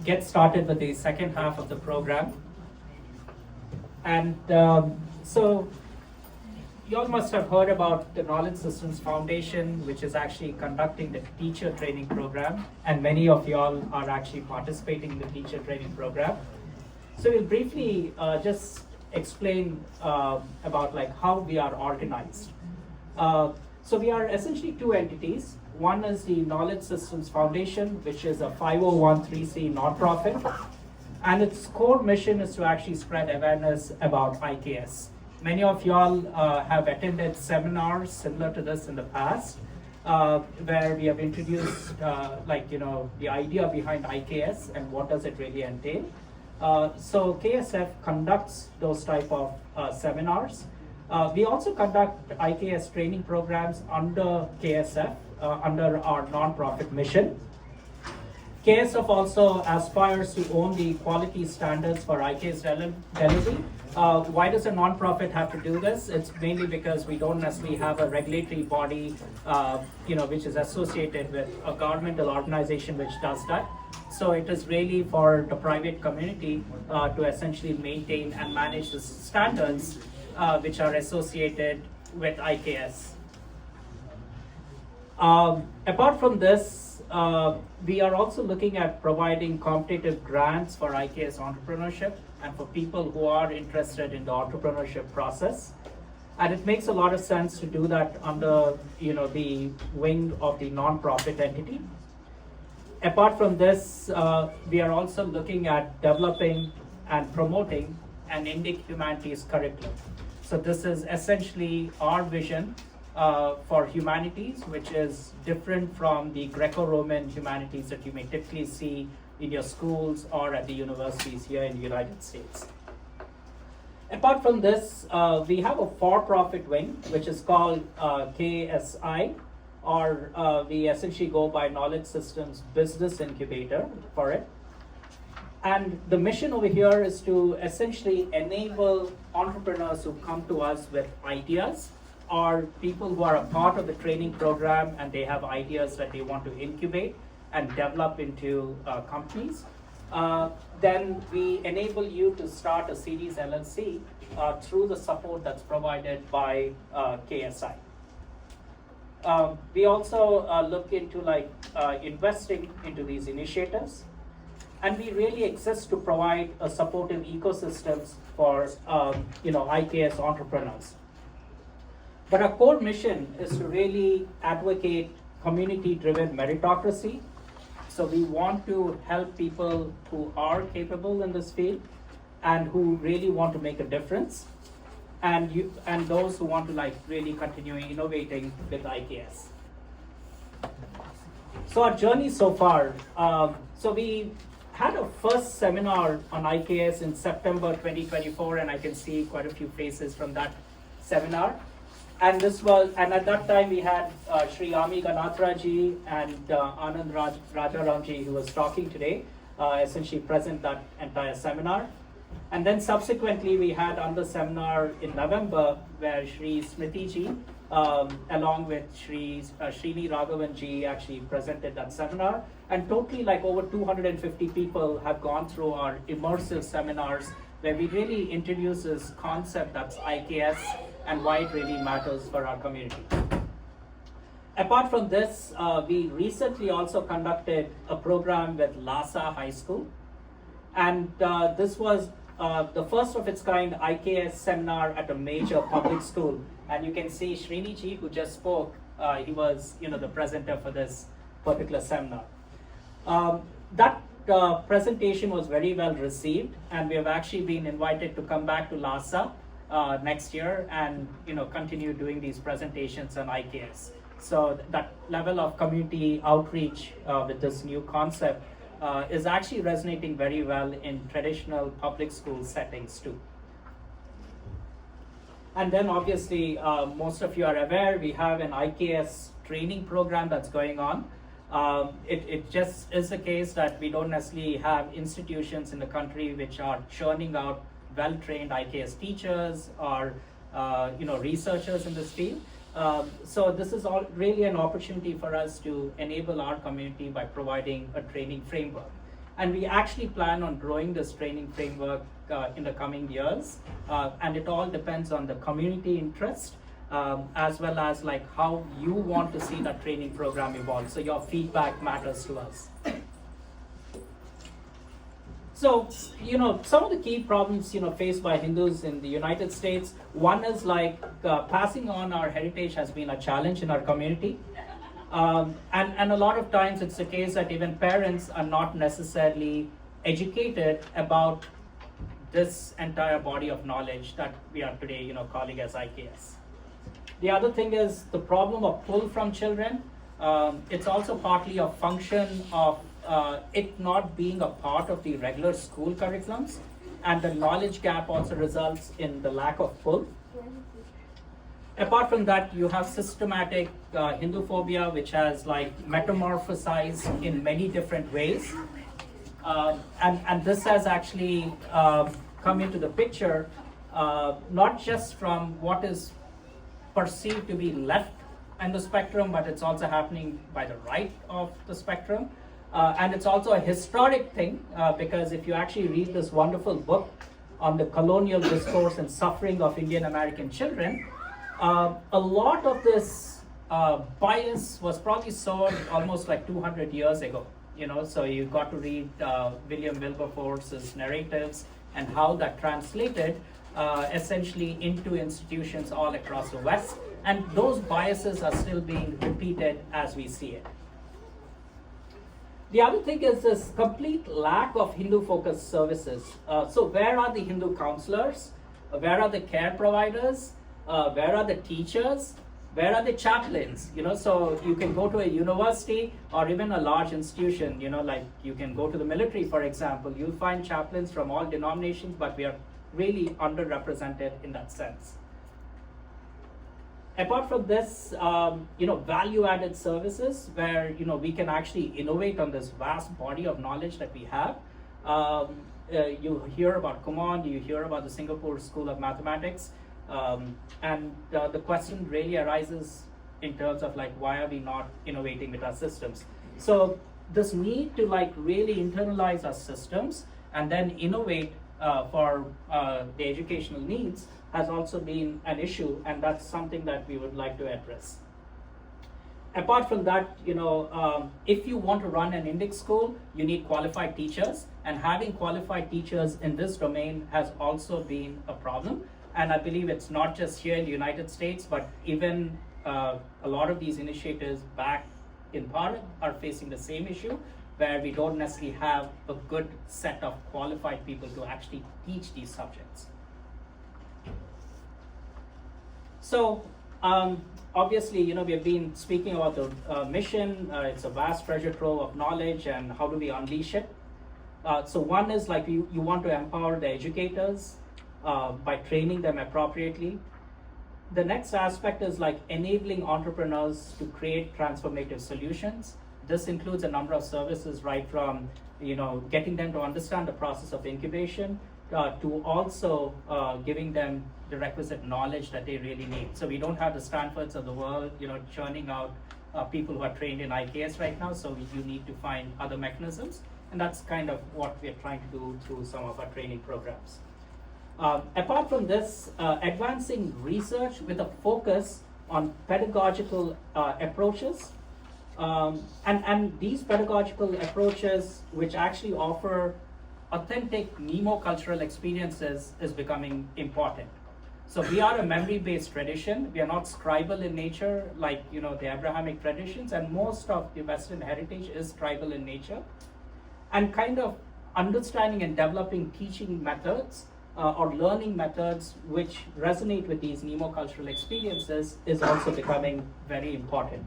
get started with the second half of the program. And so you all must have heard about the Knowledge Systems Foundation, which is actually conducting the teacher training program, and many of you all are actually participating in the teacher training program. So we'll briefly just explain about like how we are organized. So we are essentially two entities. One is the Knowledge Systems Foundation, which is a 501(c) nonprofit, and its core mission is to actually spread awareness about IKS. Many of y'all have attended seminars similar to this in the past, where we have introduced the idea behind IKS and what does it really entail. So KSF conducts those type of seminars. We also conduct IKS training programs under KSF, under our nonprofit mission. KSF also aspires to own the quality standards for IKS delivery. Why does a nonprofit have to do this? It's mainly because we don't necessarily have a regulatory body, which is associated with a governmental organization which does that. So it is really for the private community to essentially maintain and manage the standards which are associated with IKS. Apart from this, we are also looking at providing competitive grants for IKS entrepreneurship and for people who are interested in the entrepreneurship process. And it makes a lot of sense to do that under the wing of the nonprofit entity. Apart from this, we are also looking at developing and promoting an Indic humanities curriculum. So this is essentially our vision for humanities, which is different from the Greco-Roman humanities that you may typically see in your schools or at the universities here in the United States. Apart from this, we have a for-profit wing, which is called KSI, or we essentially go by Knowledge Systems Business Incubator for it. And the mission over here is to essentially enable entrepreneurs who come to us with ideas, or people who are a part of the training program and they have ideas that they want to incubate and develop into companies. Then we enable you to start a Series LLC through the support that's provided by KSI. We also look into investing into these initiatives, and we really exist to provide a supportive ecosystems for IKS entrepreneurs. But our core mission is to really advocate community-driven meritocracy. So we want to help people who are capable in this field and who really want to make a difference, and those who want to really continue innovating with IKS. So our journey so far, so we had a first seminar on IKS in September 2024, and I can see quite a few faces from that seminar. And at that time we had Shri Ami Ganathraji and Anand Rajaramji, who was talking today, essentially present that entire seminar. And then subsequently we had another seminar in November where Shri Smriti along with Shri Srini Raghavanji actually presented that seminar. And totally over 250 people have gone through our immersive seminars where we really introduce this concept that's IKS and why it really matters for our community. Apart from this, we recently also conducted a program with Lhasa High School. And this was the first of its kind IKS seminar at a major public school. And you can see Srini ji, who just spoke, he was the presenter for this particular seminar. That presentation was very well received, and we have actually been invited to come back to Lhasa next year and continue doing these presentations on IKS. So that level of community outreach with this new concept is actually resonating very well in traditional public school settings too. And then obviously, most of you are aware, we have an IKS training program that's going on. It just is the case that we don't necessarily have institutions in the country which are churning out well-trained IKS teachers or researchers in this field. So this is all really an opportunity for us to enable our community by providing a training framework. And we actually plan on growing this training framework in the coming years. And it all depends on the community interest, as well as like how you want to see that training program evolve. So your feedback matters to us. So, some of the key problems, faced by Hindus in the United States, one is like passing on our heritage has been a challenge in our community. And a lot of times it's the case that even parents are not necessarily educated about this entire body of knowledge that we are today, calling as IKS. The other thing is the problem of pull from children. It's also partly a function of it not being a part of the regular school curriculums, and the knowledge gap also results in the lack of pull. Apart from that, you have systematic Hinduphobia, which has like metamorphosized in many different ways. And this has actually come into the picture, not just from what is perceived to be left in the spectrum, but it's also happening by the right of the spectrum. And it's also a historic thing, because if you actually read this wonderful book on the colonial discourse and suffering of Indian American children, a lot of this bias was probably sown almost like 200 years ago. So you got to read William Wilberforce's narratives and how that translated essentially into institutions all across the West. And those biases are still being repeated as we see it. The other thing is this complete lack of Hindu-focused services. So where are the Hindu counselors? Where are the care providers? Where are the teachers? Where are the chaplains? So you can go to a university or even a large institution, like you can go to the military, for example. You'll find chaplains from all denominations, but we are really underrepresented in that sense. Apart from this, value-added services where, we can actually innovate on this vast body of knowledge that we have. You hear about Kumon, you hear about the Singapore School of Mathematics, and the question really arises in terms of like, why are we not innovating with our systems? So this need to like really internalize our systems and then innovate for the educational needs has also been an issue, and that's something that we would like to address. Apart from that, if you want to run an index school, you need qualified teachers, and having qualified teachers in this domain has also been a problem. And I believe it's not just here in the United States, but even a lot of these initiatives back in Bharat are facing the same issue, where we don't necessarily have a good set of qualified people to actually teach these subjects. So obviously, we have been speaking about the mission. It's a vast treasure trove of knowledge, and how do we unleash it? So one is like you want to empower the educators by training them appropriately. The next aspect is like enabling entrepreneurs to create transformative solutions. This includes a number of services, right from getting them to understand the process of incubation to also giving them the requisite knowledge that they really need. So we don't have the Stanfords of the world, churning out people who are trained in IKS right now. So you need to find other mechanisms, and that's kind of what we're trying to do through some of our training programs. Apart from this, advancing research with a focus on pedagogical approaches, and these pedagogical approaches, which actually offer authentic nemo-cultural experiences, is becoming important. So we are a memory-based tradition. We are not scribal in nature like the Abrahamic traditions, and most of the Western heritage is tribal in nature. And kind of understanding and developing teaching methods or learning methods which resonate with these nemo-cultural experiences is also becoming very important.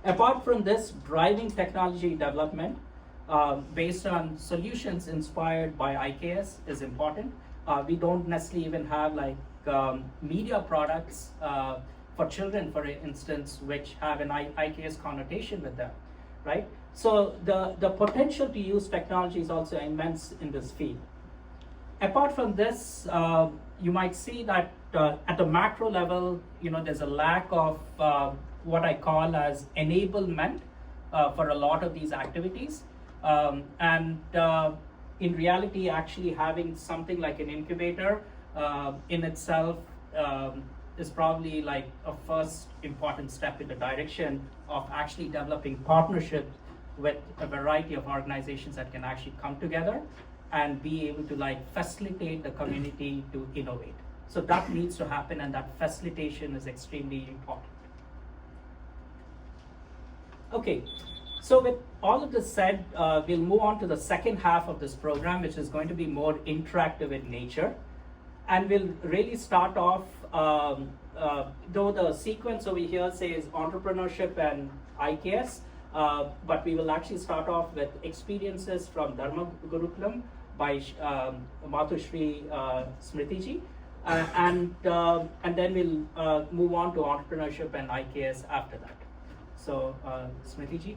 Apart from this, driving technology development based on solutions inspired by IKS is important. We don't necessarily even have like media products for children, for instance, which have an IKS connotation with them, right? So the potential to use technology is also immense in this field. Apart from this, you might see that at the macro level, there's a lack of what I call as enablement for a lot of these activities. In reality, actually having something like an incubator in itself is probably like a first important step in the direction of actually developing partnerships with a variety of organizations that can actually come together and be able to like facilitate the community to innovate. So that needs to happen, and that facilitation is extremely important. Okay, so with all of this said, we'll move on to the second half of this program, which is going to be more interactive in nature. And we'll really start off, though the sequence over here says entrepreneurship and IKS, but we will actually start off with experiences from Dharma Gurukulam by Matushri Smritiji. And then we'll move on to entrepreneurship and IKS after that. So, Smritiji.